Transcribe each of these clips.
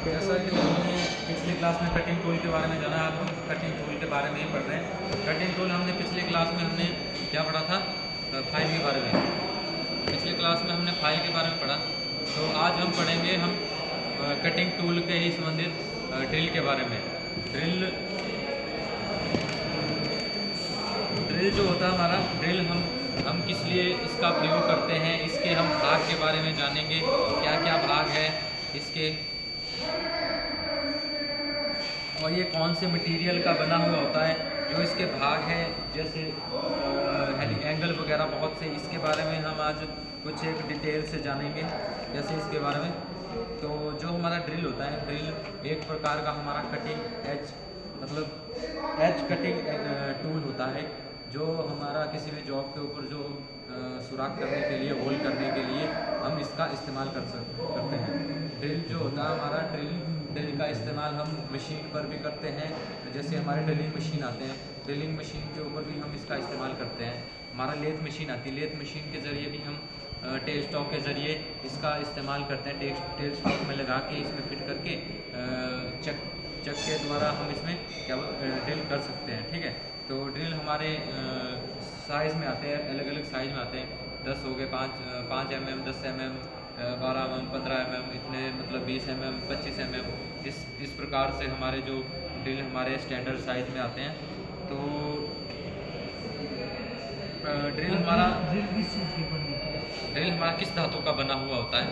जैसा कि हमने पिछली क्लास में कटिंग टूल के बारे में जाना, अब हम कटिंग टूल के बारे में ही पढ़ रहे हैं। कटिंग टूल हमने पिछली क्लास में हमने क्या पढ़ा था, फाइल के बारे में। पिछली क्लास में हमने फाइल के बारे में पढ़ा, तो आज हम पढ़ेंगे हम कटिंग टूल के ही संबंधित ड्रिल के बारे में। ड्रिल जो होता है हमारा ड्रिल, हम किस लिए इसका प्रयोग करते हैं, इसके हम भाग के बारे में जानेंगे, क्या क्या भाग है इसके, और ये कौन से मटेरियल का बना हुआ होता है, जो इसके भाग हैं, जैसे एंगल वगैरह बहुत से, इसके बारे में हम आज कुछ एक डिटेल से जानेंगे जैसे इसके बारे में। तो जो हमारा ड्रिल होता है, ड्रिल एक प्रकार का हमारा कटिंग एज मतलब एज कटिंग टूल होता है, जो हमारा किसी भी जॉब के ऊपर जो सुराख करने के लिए, होल करने के लिए हम इसका इस्तेमाल करते हैं। ड्रिल जो होता है हमारा, ड्रिल का इस्तेमाल हम मशीन पर भी करते हैं, जैसे हमारे ड्रिलिंग मशीन आते हैं, ड्रिलिंग मशीन के ऊपर भी हम इसका इस्तेमाल करते हैं। हमारा लेथ मशीन आती है, लेथ मशीन के ज़रिए भी हम टेल स्टॉक के ज़रिए इसका इस्तेमाल करते हैं। टेल स्टॉक में लगा के इसमें फिट करके चक के द्वारा हम इसमें क्या ड्रिल कर सकते हैं। ठीक है, तो ड्रिल हमारे साइज़ में आते हैं, अलग अलग साइज़ में आते हैं। 10 हो गए, 5 mm, 10 mm, 12 mm, 15 mm, इतने मतलब 20 mm, 25 mm, इस प्रकार से हमारे जो ड्रिल हमारे स्टैंडर्ड साइज़ में आते हैं। तो ड्रिल हमारा किस धातु का बना हुआ होता है?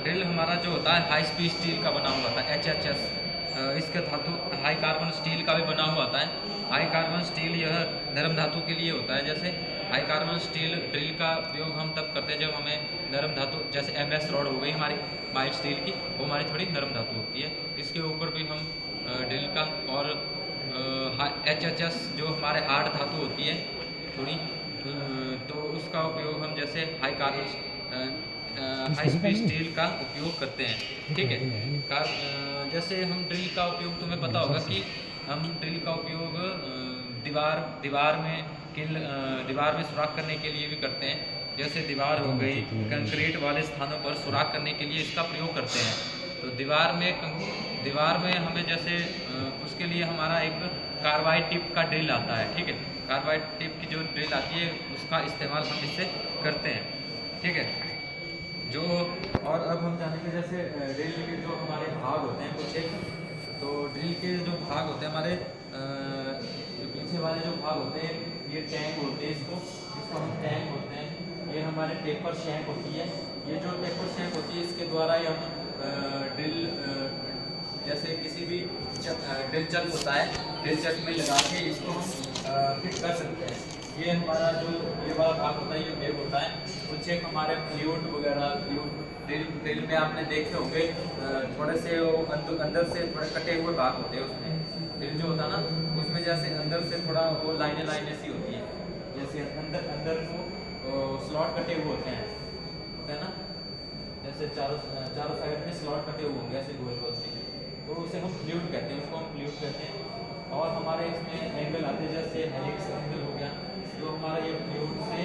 ड्रिल हमारा जो होता है हाई स्पीड स्टील का बना हुआ होता है, HHS। इसके धातु हाई कार्बन स्टील का भी बना हुआ होता है। हाई कार्बन स्टील यह नरम धातु के लिए होता है। जैसे हाई कार्बन स्टील ड्रिल का उपयोग हम तब करते हैं जब हमें नरम धातु, जैसे MS रॉड हो गई हमारी माइल्ड स्टील की, वो हमारी थोड़ी नरम धातु होती है, इसके ऊपर भी हम ड्रिल का, और HHS जो हमारे हार्ड धातु होती है थोड़ी, तो उसका उपयोग हम जैसे हाई स्पीड स्टील का उपयोग करते हैं। ठीक है, जैसे हम ड्रिल का उपयोग, तुम्हें पता होगा कि हम ड्रिल का उपयोग दीवार में सुराख करने के लिए भी करते हैं। जैसे दीवार हो गई, कंक्रीट वाले स्थानों पर सुराख करने के लिए इसका प्रयोग करते हैं। तो दीवार में हमें जैसे उसके लिए हमारा एक कार्बाइड टिप का ड्रिल आता है। ठीक है, कार्बाइड टिप की जो ड्रिल आती है उसका इस्तेमाल हम इससे करते हैं। ठीक है, जो और अब हम जानेंगे जैसे ड्रिल के जो हमारे भाग होते हैं कुछ एक, तो ड्रिल के जो भाग होते हैं हमारे, जो पीछे वाले जो भाग होते हैं, ये टैंक होते हैं, इसको हम टैंक होते हैं। ये हमारे टेपर शैंक होती है, ये जो टेपर शैंक होती है इसके द्वारा ही हम ड्रिल, जैसे किसी भी ड्रिल चक होता है, ड्रिल चक में लगा के इसको हम फिट कर सकते हैं। ये हमारा जो ये वाला भाग होता है, ये वेब होता है। कुछ एक हमारे फ्लूइड वगैरह ड्रिल में आपने देखे होंगे, थोड़े से अंदर से थोड़े कटे हुए भाग होते हैं उसमें। ड्रिल जो होता है ना, उसमें जैसे अंदर से थोड़ा वो लाइनें सी होती है, जैसे अंदर वो स्लॉट कटे हुए होते हैं ना, जैसे चारों साइड में स्लॉट कटे हुए होंगे ऐसे गोल गोल से, तो उसे हम फ्लूइड कहते हैं, उसको हम फ्लूइड कहते हैं। और हमारे इसमें एंगल आते हैं, जैसे हेलिक्स एंगल हो गया, जो हमारा ये फ्लूइड से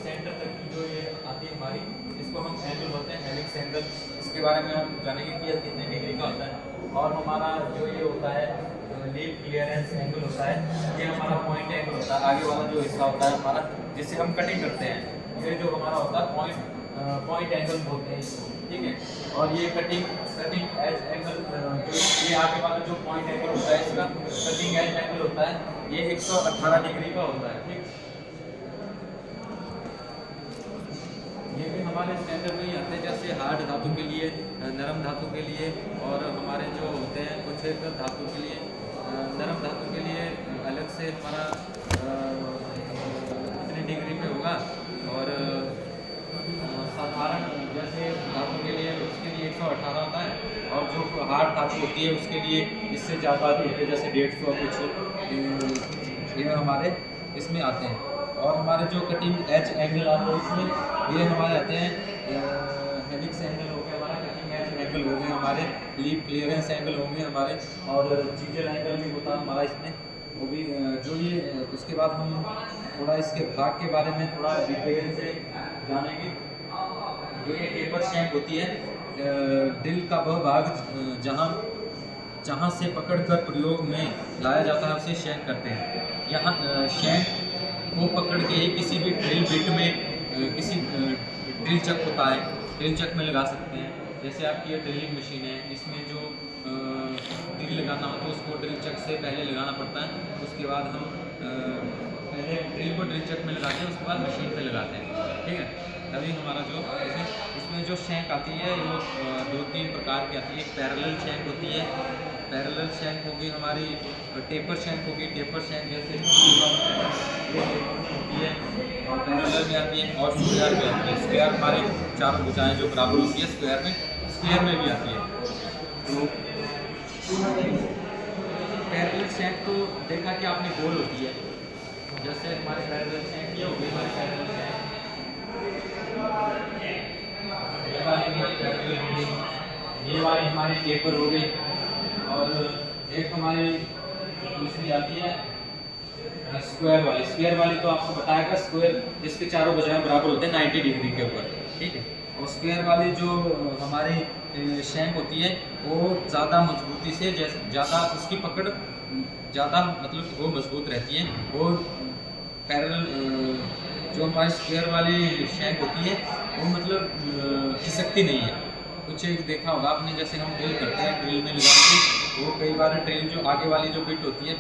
सेंटर तक की जो ये आती है हमारी, इसको हम एंगल बोलते हैं, हेलिक्स एंगल। इसके बारे में हम जानेंगे कि यह कितने डिग्री का होता है। और हमारा जो ये होता है लीड क्लियरेंस एंगल होता है, ये हमारा पॉइंट एंगल होता है, आगे वाला जो हिस्सा होता है हमारा, जिससे हम कटिंग करते हैं, ये जो हमारा होता है पॉइंट एंगल बोलते हैं इसको। ठीक है, और ये कटिंग एज एंगल, ये आगे वाला जो पॉइंट एंगल होता है इसका कटिंग एज एंगल होता है, ये 118 डिग्री का होता है। ठीक, ये भी हमारे स्टैंडर्ड में ही आते हैं, जैसे हार्ड धातु के लिए, नरम धातु के लिए, और हमारे जो होते हैं कुछ एक धातु के लिए, नरम धातु के लिए अलग से हमारा कितनी डिग्री पे होगा, और साधारण जैसे धातु के लिए उसके लिए 118 होता है, और जो हार्ड धातु होती है उसके लिए इससे ज़्यादा भी होते हैं, जैसे 150 कुछ, ये हमारे इसमें आते हैं। और हमारे जो कटिंग एज एंगल आते हैं इसमें, ये हमारे आते हैं हेलिक्स एंगल हो गया, हमारा कटिंग एज एंगल हो गए, हमारे लीड क्लियरेंस एंगल होंगे हमारे, और चीजल एंगल भी होता है हमारा इसमें, वो भी जो ये। उसके बाद हम थोड़ा इसके भाग के बारे में थोड़ा डिटेल से जानेंगे। जो ये टेपर शैंक होती है, ड्रिल का वह भाग जहाँ जहाँ से पकड़कर प्रयोग में लाया जाता है उसे शैंक कहते हैं। यहाँ शैंक को पकड़ के ही किसी भी ड्रिल बिट में किसी ड्रिल चक होता है, ड्रिल चक में लगा सकते हैं। जैसे आपकी ये ड्रिलिंग मशीन है, इसमें जो ड्रिल लगाना हो तो उसको ड्रिल चक से पहले लगाना पड़ता है। उसके बाद हम पहले ड्रिल को ड्रिल चक में लगाते हैं, उसके बाद मशीन पे लगाते हैं, ठीक है। तभी हमारा जो इसमें जो शैंक आती है वो 2-3 प्रकार की आती है। एक पैरेलल शैंक होती है, पैरेलल शैंक होगी हमारी, टेपर शैंक होगी। टेपर शैंक जैसे होती है और पैरेलल में आती है, और स्क्वायर में आती है। स्क्वायर हमारी चारों भुजाएं जो बराबर होती है स्क्वायर में भी आती है। तो पैरेलल शैंक तो देखा कि आपने गोल होती है, जैसे हमारे पैरेलल शैंक ये होगी हमारी पैरेलल शैंक, ये वाली हमारी टेपर हो गई। और एक हमारी दूसरी आती है स्क्वायर वाली। स्क्वायर वाली तो आपको बताएगा, स्क्वायर जिसके चारों भुजाएं बराबर होते हैं 90 डिग्री के ऊपर, ठीक है। और स्क्वायर वाली जो हमारी शैंक होती है वो ज़्यादा मजबूती से, जैसे ज़्यादा उसकी पकड़ ज़्यादा मतलब वो मजबूत रहती है। वो पैरेलल जो हमारी स्क्वायर वाली शैंक होती है वो मतलब खिसकती नहीं है। कुछ एक देखा होगा आपने, जैसे हम ड्रिल करते हैं, ड्रिल में लगा के वो कई बार ड्रिल जो आगे वाली जो बिट होती है,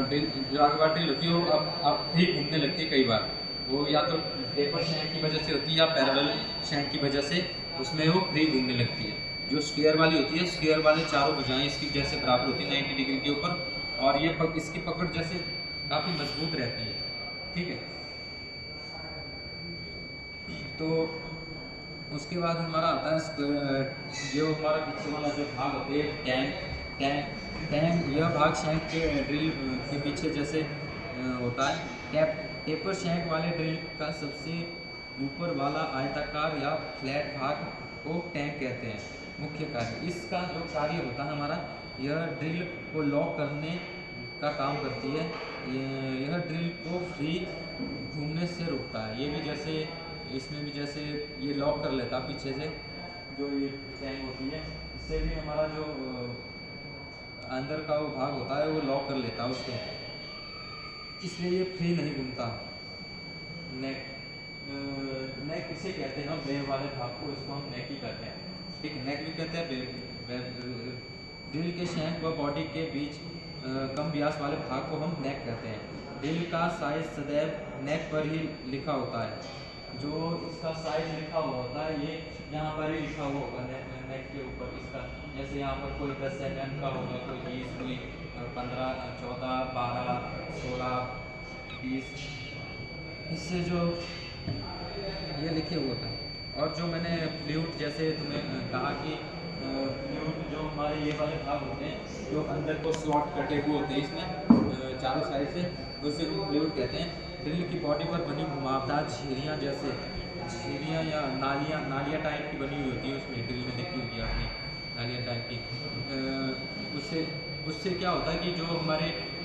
ड्रिल जो आगे वाली ड्रिल होती है वो अब भी घूमने लगती है कई बार। वो या तो टेपर शैंक की वजह से होती है या पैरेलल शैंक की वजह से उसमें वो फ्री घूमने लगती है। जो स्क्वायर वाली होती है, स्क्वायर वाले चारों भुजाएं इसकी जैसे बराबर होती है 90 डिग्री के ऊपर, और ये इसकी पकड़ जैसे काफ़ी मजबूत रहती है, ठीक है। तो उसके बाद हमारा आता है जो हमारा पीछे वाला जो भाग होते हैं टैंक, यह भाग शैंक के ड्रिल के पीछे जैसे होता है। टेपर शैंक वाले ड्रिल का सबसे ऊपर वाला आयताकार या फ्लैट भाग को टैंक कहते हैं। मुख्य कार्य, इसका जो कार्य होता है हमारा, यह ड्रिल को लॉक करने का काम करती है। यह ड्रिल को फ्री घूमने से रोकता है। ये भी जैसे इसमें भी जैसे ये लॉक कर लेता है पीछे से, जो ये टैंक होती है, इससे भी हमारा जो अंदर का वो भाग होता है वो लॉक कर लेता है उसको, इसलिए ये फ्री नहीं घूमता। नेक इसे कहते हैं हम, वेव वाले भाग को, इसको हम नेक ही कहते हैं, ठीक है। नेक भी कहते हैं। ड्रिल के शैंक व बॉडी के बीच कम व्यास वाले भाग को हम नेक कहते हैं। ड्रिल का साइज सदैव नेक पर ही लिखा होता है। जो इसका साइज लिखा हुआ होता है ये यहाँ पर ही लिखा हुआ होगा नेक के ऊपर इसका। जैसे यहाँ पर कोई 10 mm का होगा, कोई 20, कोई 15, 14, 12, 16, 20, इससे जो ये लिखे हुआ होता है। और जो मैंने फ्लूट जैसे तुम्हें कहा कि फ्लूट जो हमारे ये वाले भाग होते हैं जो अंदर को स्लॉट कटे हुए होते हैं इसमें चारों साइड से, उसे हम फ्लूट कहते हैं। ड्रिल की बॉडी पर बनी घुमावदार झिरियाँ, जैसे झिरियाँ या नालियाँ टाइप की बनी हुई होती है, उसमें ड्रिल में देखी होगी आपने नालियाँ टाइप की। उससे क्या होता है कि जो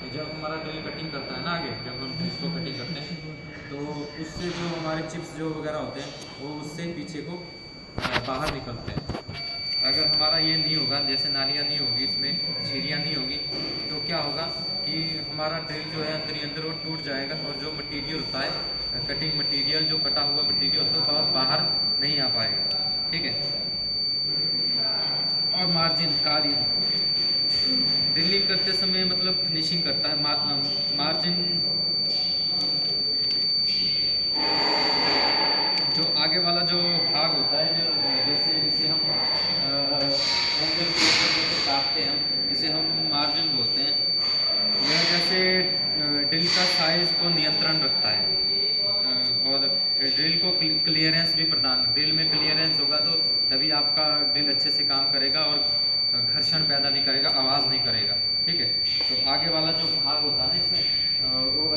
जब हमारा ड्रिल कटिंग करता है ना, आगे जब हम ड्रिल को कटिंग करते हैं तो उससे जो हमारे चिप्स जो वगैरह होते हैं वो उससे पीछे को बाहर निकलते हैं। अगर हमारा ये नहीं होगा, जैसे नालियाँ नहीं होगी, इसमें झिरियाँ नहीं होगी, तो क्या होगा कि हमारा ड्रिल जो है अंदर ही अंदर वो टूट जाएगा, और जो मटेरियल होता है कटिंग मटेरियल, जो कटा हुआ मटेरियल होता है बाहर नहीं आ पाएगा, ठीक है। और मार्जिन कार्य, ड्रिलिंग करते समय मतलब फिनिशिंग करता है। मार्जिन जो आगे वाला जो भाग होता है, जो जैसे इसे हम एंगल के ऊपर जैसे काटते हैं हम, इसे हम मार्जिन बोलते हैं। यह जैसे ड्रिल का साइज को नियंत्रण रखता है, और ड्रिल को क्लियरेंस भी प्रदान। ड्रिल में क्लियरेंस होगा तो तभी आपका ड्रिल अच्छे से काम करेगा और घर्षण पैदा नहीं करेगा, आवाज़ नहीं करेगा, ठीक है। तो आगे वाला जो भाग होता है ना इसमें वो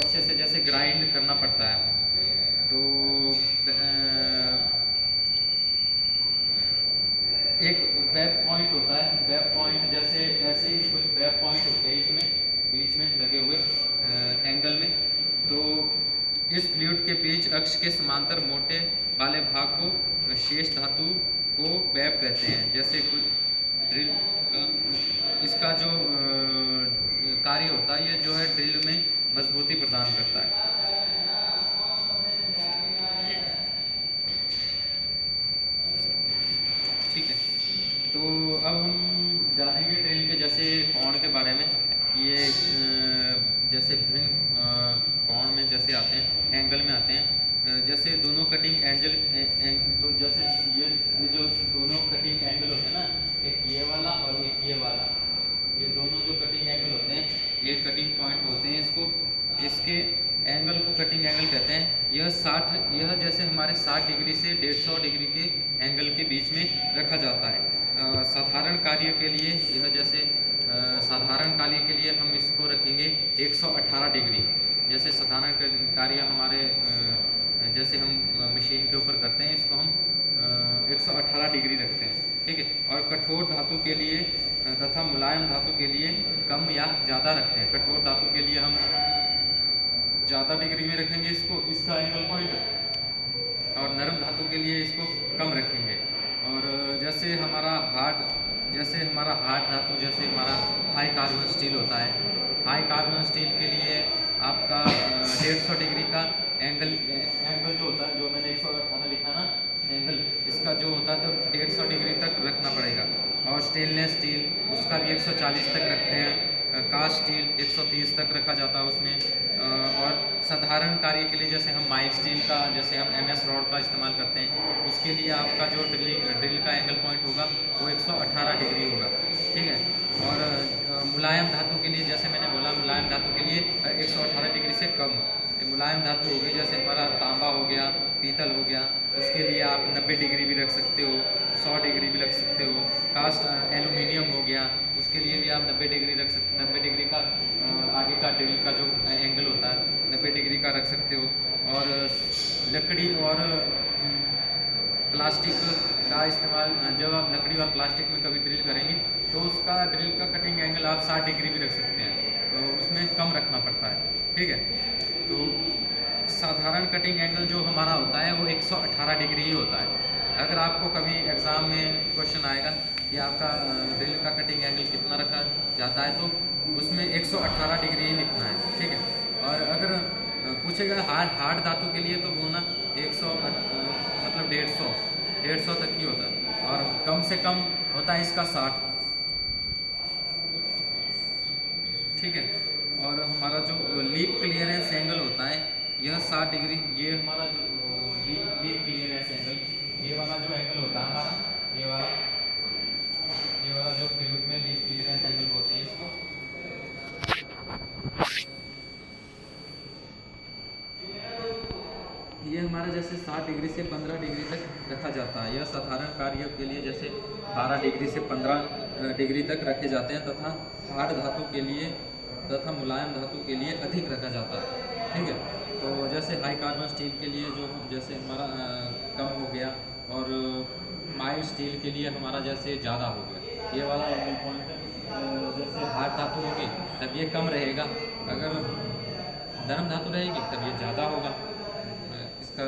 रखा जाता है। साधारण कार्य के लिए यह जैसे साधारण कार्य के लिए हम इसको रखेंगे 118 डिग्री। जैसे साधारण कार्य हमारे जैसे हम मशीन के ऊपर करते हैं, इसको हम 118 डिग्री रखते हैं, ठीक है। और कठोर धातु के लिए तथा मुलायम धातु के लिए कम या ज़्यादा रखते हैं। कठोर धातु के लिए हम ज़्यादा डिग्री में रखेंगे इसको, इसका एंगल पॉइंट, और नरम धातु के लिए इसको कम रखेंगे। और जैसे हमारा हार्ड धातु, जैसे हमारा हाई कार्बन स्टील होता है, हाई कार्बन स्टील के लिए आपका 150 डिग्री का एंगल जो होता है, जो मैंने 118 लिखा ना एंगल, इसका जो होता है तो 150 डिग्री तक रखना पड़ेगा। और स्टेनलेस स्टील उसका भी 140 तक रखते हैं। कास्ट स्टील 130 तक रखा जाता है उसमें। और साधारण कार्य के लिए जैसे हम माइल्ड स्टील का, जैसे हम MS रॉड का इस्तेमाल करते हैं, उसके लिए आपका जो ड्रिल का एंगल पॉइंट होगा वो 118 डिग्री होगा, ठीक है। और मुलायम धातु के लिए, जैसे मैंने बोला, मुलायम धातु के लिए 118 डिग्री से कम। मुलायम धातु हो गई, जैसे हमारा तांबा हो गया, पीतल हो गया, उसके लिए आप 90 डिग्री भी रख सकते हो, 100 डिग्री भी रख सकते हो। कास्ट एल्यूमिनियम हो गया, उसके लिए भी आप 90 डिग्री रख सकते, 90 डिग्री का आगे का ड्रिल का जो एंगल होता है 90 डिग्री का रख सकते हो। और लकड़ी और प्लास्टिक का इस्तेमाल, जब आप लकड़ी और प्लास्टिक में कभी ड्रिल करेंगे तो उसका ड्रिल का कटिंग एंगल आप 60 डिग्री भी रख सकते हैं, तो उसमें कम रखना पड़ता है, ठीक है। तो साधारण कटिंग एंगल जो हमारा होता है वो 118 डिग्री ही होता है। अगर आपको कभी एग्ज़ाम में क्वेश्चन आएगा कि आपका ड्रिल का कटिंग एंगल कितना रखा जाता है, तो उसमें 118 डिग्री ही लिखना है, ठीक है। और अगर पूछेगा हार्ड धातु के लिए तो बोलना 100 मतलब 150 तक ही होता है, और कम से कम होता है इसका 60, ठीक है। और हमारा जो लीप क्लियरेंस एंगल होता है यह 60 डिग्री। ये हमारा जो लीप क्लियरेंस एंगल, ये वाला जो एंगल होता है हमारा, ये वाला जो फ्लूइड में लीप क्लियरेंस एंगल होती है, इसको ये हमारा जैसे 60 डिग्री से 15 डिग्री तक रखा जाता है। यह साधारण कार्य के लिए जैसे 12 डिग्री से 15 डिग्री तक रखे जाते हैं, तथा हार्ड धातु के लिए तथा मुलायम धातु के लिए अधिक रखा जाता है, ठीक है। तो जैसे हाई कार्बन स्टील के लिए जो जैसे हमारा कम हो गया, और माइल्ड स्टील के लिए हमारा जैसे ज़्यादा हो गया, ये वाला एंगल पॉइंट। जैसे हार्ड धातु होगी तब ये कम रहेगा, अगर नरम धातु रहेगी तब ये ज़्यादा होगा। इसका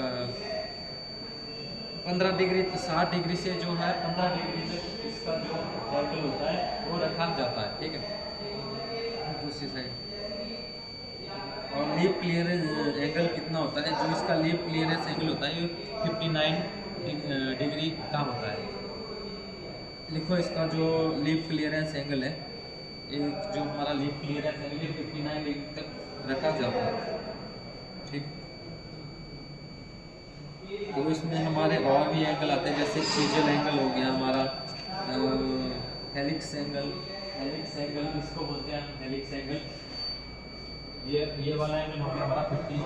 15 डिग्री 60 डिग्री से जो है 15 डिग्री तक इसका जो एंगल होता है वो रखा जाता है, ठीक है। दूसरी साइड और लीप क्लियरेंस एंगल कितना होता है, जो इसका लीप क्लियरेंस एंगल होता है ये 59 डिग्री का होता है। लिखो इसका जो लीप क्लियरेंस एंगल है, ये जो हमारा लीप क्लियरेंस एंगल 59 डिग्री तक रखा जाता है, ठीक। तो इसमें हमारे और भी एंगल आते हैं, जैसे चीजल एंगल हो गया हमारा, हेलिक्स एंगल इसको बोलते हैं हेलिक्स एंगल। ये वाला एंगल हो गया हमारा 59,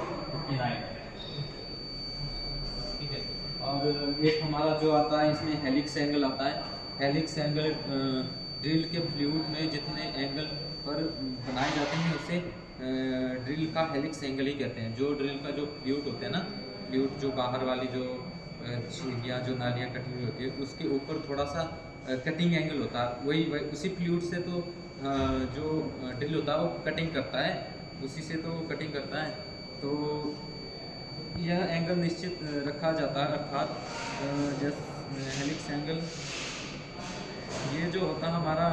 ठीक है। और एक हमारा जो आता है इसमें हेलिक्स एंगल आता है। हेलिक्स एंगल ड्रिल के फ्लूइड में जितने एंगल पर बनाए जाते हैं उसे ड्रिल का हेलिक्स एंगल ही कहते हैं। जो ड्रिल का जो फ्लूइड होते हैं ना, फ्लूइड जो बाहर वाली जो छीलियाँ जो नालियाँ कटी हुई होती है उसके ऊपर थोड़ा सा कटिंग एंगल होता है, वही उसी फ्लूइड से तो जो ड्रिल होता है वो कटिंग करता है, उसी से तो कटिंग करता है। तो यह एंगल निश्चित रखा जाता है, अर्थात जैसे हेलिक्स एंगल ये जो होता है हमारा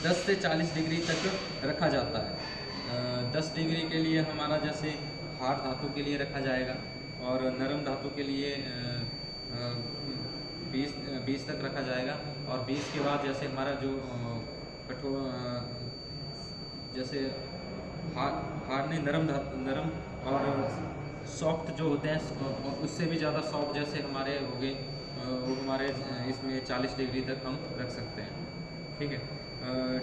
10 से 40 डिग्री तक रखा जाता है। 10 डिग्री के लिए हमारा जैसे हार्ड धातु के लिए रखा जाएगा, और नरम धातु के लिए 20 तक रखा जाएगा। और 20 के बाद जैसे हमारा जो कठोर जैसे हार्ड नहीं, नरम और सॉफ्ट जो होते हैं उससे भी ज़्यादा सॉफ्ट जैसे हमारे हो गए, वो हमारे इसमें 40 डिग्री तक हम रख सकते हैं, ठीक है।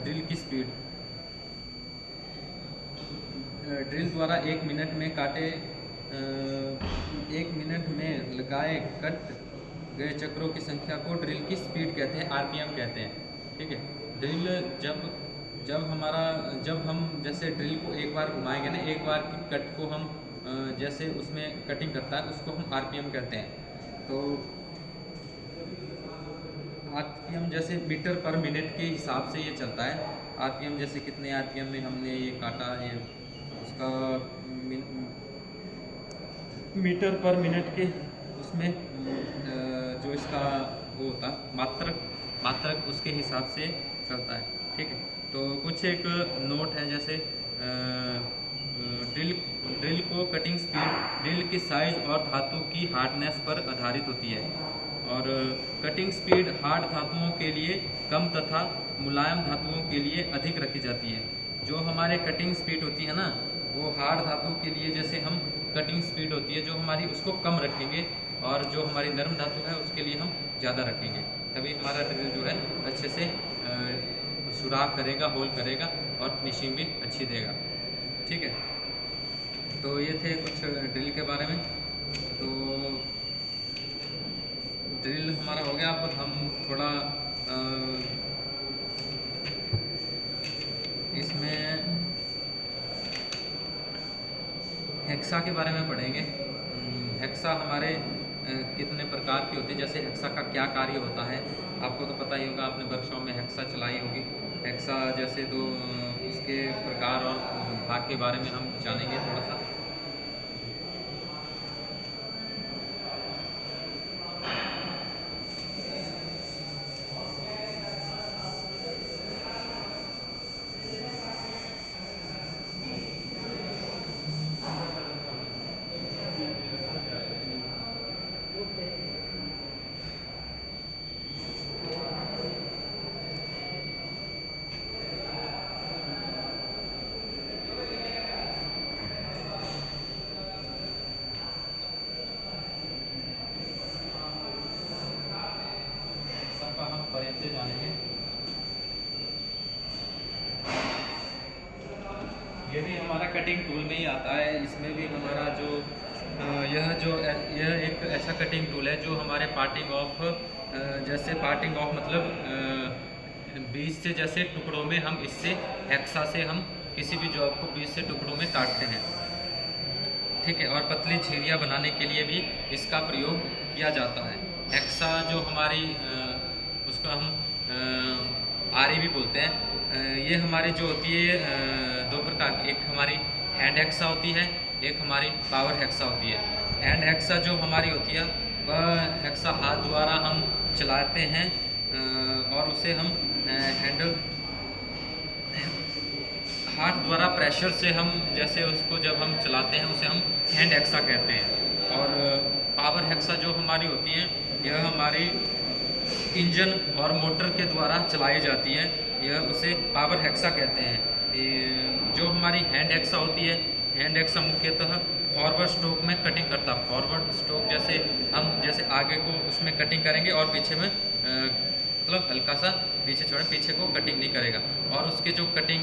ड्रिल की स्पीड, ड्रिल द्वारा 1 मिनट में लगाए कट गए चक्रों की संख्या को ड्रिल की स्पीड कहते हैं, आरपीएम कहते हैं। ठीक है, ड्रिल जब जब हम जैसे ड्रिल को एक बार घुमाएंगे ना, एक बार की कट को हम जैसे उसमें कटिंग करता है उसको हम आरपीएम कहते हैं। तो आरपीएम जैसे मीटर पर मिनट के हिसाब से ये चलता है। आरपीएम जैसे कितने आरपीएम में हमने ये काटा, ये उसका मीटर पर मिनट के उसमें जो इसका वो होता मात्रक उसके हिसाब से चलता है। ठीक है, तो कुछ एक नोट है जैसे ड्रिल को कटिंग स्पीड ड्रिल की साइज और धातु की हार्डनेस पर आधारित होती है, और कटिंग स्पीड हार्ड धातुओं के लिए कम तथा मुलायम धातुओं के लिए अधिक रखी जाती है। जो हमारे कटिंग स्पीड होती है ना, वो हार्ड धातु के लिए जैसे हम कटिंग स्पीड होती है जो हमारी, उसको कम रखेंगे, और जो हमारी नरम धातु है उसके लिए हम ज़्यादा रखेंगे, तभी हमारा ड्रिल जो है अच्छे से सुराख करेगा, होल करेगा और फिनिशिंग भी अच्छी देगा। ठीक है, तो ये थे कुछ ड्रिल के बारे में। तो ड्रिल हमारा हो गया। अब हम थोड़ा इसमें हेक्सा के बारे में पढ़ेंगे। हेक्सा हमारे कितने प्रकार की होती है, जैसे हेक्सा का क्या कार्य होता है, आपको तो पता ही होगा, आपने वर्कशॉप में हेक्सा चलाई होगी। हेक्सा जैसे तो उसके प्रकार और भाग के बारे में हम जानेंगे थोड़ा सा। परिचय जानेंगे। ये भी हमारा कटिंग टूल में ही आता है। इसमें भी हमारा जो यह एक ऐसा कटिंग टूल है जो हमारे पार्टिंग ऑफ जैसे पार्टिंग ऑफ मतलब बीच से जैसे टुकड़ों में हम इससे हेक्सा से हम किसी भी जॉब को बीच से टुकड़ों में काटते हैं। ठीक है, और पतली झिरियाँ बनाने के लिए भी इसका प्रयोग किया जाता है। हेक्सा जो हमारी उसको हम आरी भी बोलते हैं। ये हमारी जो होती है दो प्रकार की, एक हमारी हैंड हेक्सा होती है, एक हमारी पावर हेक्सा होती है। हैंड हेक्सा जो हमारी होती है वह हेक्सा हाथ द्वारा हम चलाते हैं और उसे हम हैंडल हाथ द्वारा प्रेशर से हम जैसे उसको जब हम चलाते हैं उसे हम हैंड हेक्सा कहते हैं। और पावर हेक्सा जो हमारी होती है यह हमारी इंजन और मोटर के द्वारा चलाई जाती है, यह उसे पावर हेक्सा कहते हैं। जो हमारी हैंड हेक्सा होती है, हैंड हेक्सा मुख्यतः फॉरवर्ड स्ट्रोक में कटिंग करता है। फॉरवर्ड स्ट्रोक जैसे हम जैसे आगे को उसमें कटिंग करेंगे और पीछे में मतलब हल्का सा पीछे छोड़े, पीछे को कटिंग नहीं करेगा। और उसके जो कटिंग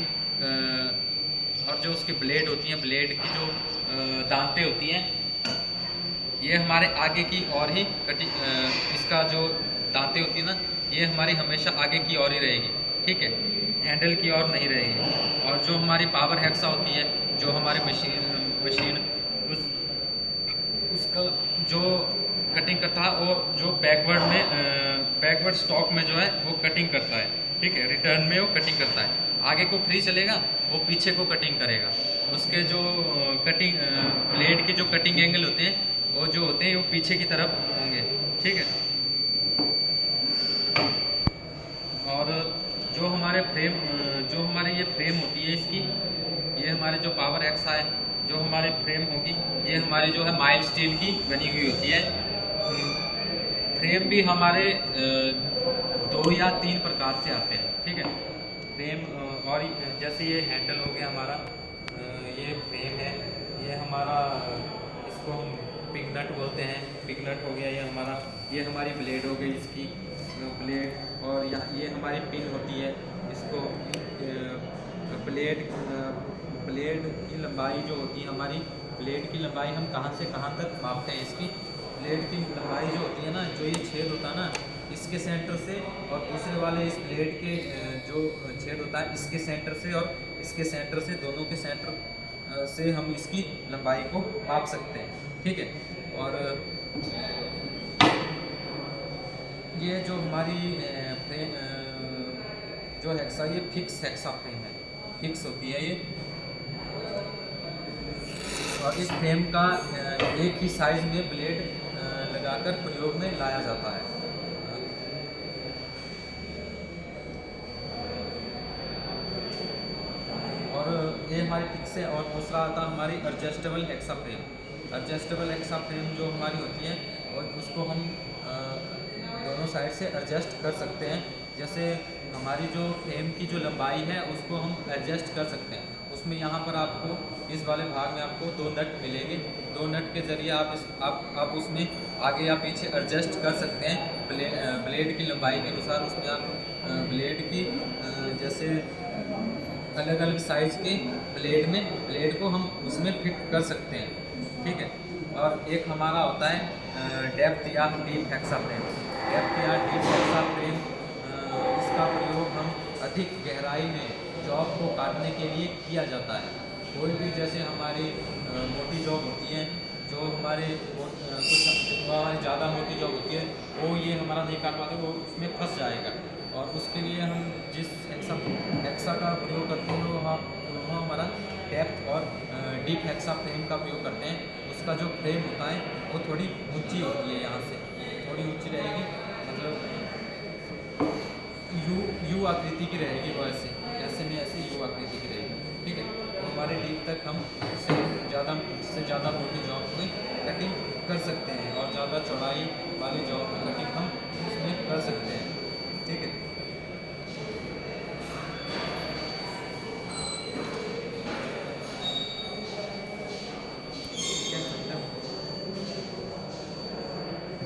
और जो उसकी ब्लेड होती हैं, ब्लेड की जो दांतें होती हैं, ये हमारे आगे की ओर ही कटिंग इसका जो दांतें होती है ना, ये हमारी हमेशा आगे की ओर ही रहेगी। ठीक है, हैंडल की ओर नहीं रहेगी। और जो हमारी पावर हेक्सा होती है, जो हमारी मशीन उसका जो कटिंग करता है वो जो बैकवर्ड स्टॉक में जो है वो कटिंग करता है। ठीक है, रिटर्न में वो कटिंग करता है। आगे को फ्री चलेगा, वो पीछे को कटिंग करेगा। उसके जो कटिंग ब्लेड के जो कटिंग एंगल होते हैं वो जो होते हैं वो पीछे की तरफ होंगे। ठीक है, और जो हमारे जो हमारे ये फ्रेम होती है इसकी, ये हमारे जो पावर हेक्सा है, जो हमारे फ्रेम होगी, ये हमारी जो है माइल्ड स्टील की बनी हुई होती है। फ्रेम भी हमारे 2 या 3 प्रकार से आते हैं। ठीक है, फ्रेम और जैसे ये हैंडल हो गया हमारा, ये फ्रेम है, ये हमारा इसको हम पिगनट बोलते हैं, पिगनट हो गया ये हमारा। ये हमारी ब्लेड हो गई इसकी ब्लेड, और यहाँ ये हमारी पिन होती है। इसको ब्लेड की लंबाई जो होती है हमारी, ब्लेड की लंबाई हम कहाँ से कहाँ तक मापते हैं। इसकी ब्लेड की लंबाई जो होती है ना, जो जो ये छेद होता है ना, इसके सेंटर से और दूसरे वाले इस प्लेट के जो छेद होता है इसके सेंटर से और इसके सेंटर से, दोनों के सेंटर से हम इसकी लंबाई को माप सकते हैं, ठीक है। और ये जो हमारी फ्रेम जो हेक्सा, ये फिक्स हेक्सा फ्रेम है, फिक्स होती है ये। और इस फ्रेम का एक ही साइज में ब्लेड लगाकर प्रयोग में लाया जाता है। और ये हमारी फिक्स है। और दूसरा आता है हमारी adjustable hexa frame. Adjustable hexa frame जो हमारी होती है, और उसको हम दोनों साइड से एडजस्ट कर सकते हैं। जैसे हमारी जो फ्रेम की जो लंबाई है उसको हम एडजस्ट कर सकते हैं। उसमें यहाँ पर आपको इस वाले भाग में आपको 2 नट मिलेंगे। 2 नट के ज़रिए आप उसमें आगे या पीछे एडजस्ट कर सकते हैं ब्लेड की लंबाई के अनुसार। उसमें आप ब्लेड की जैसे अलग अलग साइज़ के ब्लेड को हम उसमें फिट कर सकते हैं, ठीक है। और एक हमारा होता है डेप्थ या डीप हेक्सा फ्रेम। डेप्थ या डीप हेक्सा फ्रेम, इसका प्रयोग हम अधिक गहराई में जॉब को काटने के लिए किया जाता है। कोई भी जैसे हमारी मोटी जॉब होती है, जो हमारे कुछ हमारी ज़्यादा मोटी जॉब होती है, वो ये हमारा नहीं काट पाते, वो उसमें फंस जाएगा। और उसके लिए हम जिस हेक्सा का प्रयोग करते हैं वो हमारा डेप्थ और डीप हेक्सा फ्रेम का प्रयोग करते हैं। उसका जो फ्रेम होता है वो थोड़ी ऊंची होती है, यहाँ से थोड़ी ऊंची रहेगी, मतलब यू आकृति की रहेगी, वो ऐसे में ऐसे यू आकृति की रहेगी, ठीक है। तो हमारे डीप तक हम उससे ज़्यादा मोटी जॉब में कटिंग कर सकते हैं, और ज़्यादा चौड़ाई वाली जॉब में कटिंग हम उसमें कर सकते हैं, ठीक है।